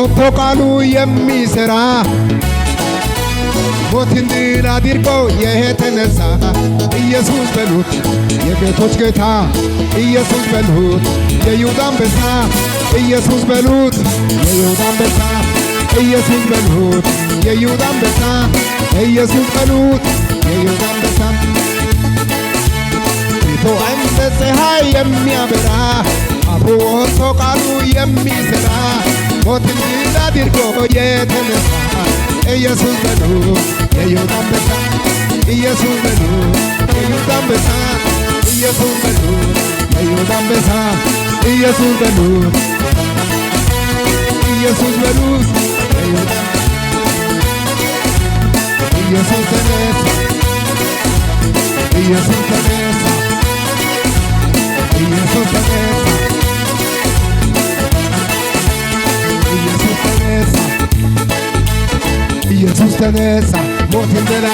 ወጥቶ ቃሉ የሚሠራ ሞትን ድል አድርጎ የተነሳ ኢየሱስ በሉት የጌቶች ጌታ ኢየሱስ በሉት የይሁዳ አንበሳ ኢየሱስ በሉት የይሁዳ አንበሳ ኢየሱስ በሉት የይሁዳ አንበሳ ኢየሱስ በሉት የይሁዳ አንበሳ ፊቱ እንደ ፀሐይ የሚያበራ አፉ ወጥቶ ቃሉ የሚሠራ ሞትን ድል አድርጎ የተነሳ ኢየሱስ በሉት የይሁዳ አንበሳ ኢየሱስ በሉት የይሁዳ አንበሳ ኢየሱስ በሉት የይሁዳ አንበሳ ኢየሱስ በሉት ኢየሱስ በሉት የይሁዳ ኢየሱስ ተነሳ ኢየሱስ ተነሳ ኢየሱስ ተነሳ ኢየሱስ ተነሳ ኢየሱስ ተነሳ ሞትን ድል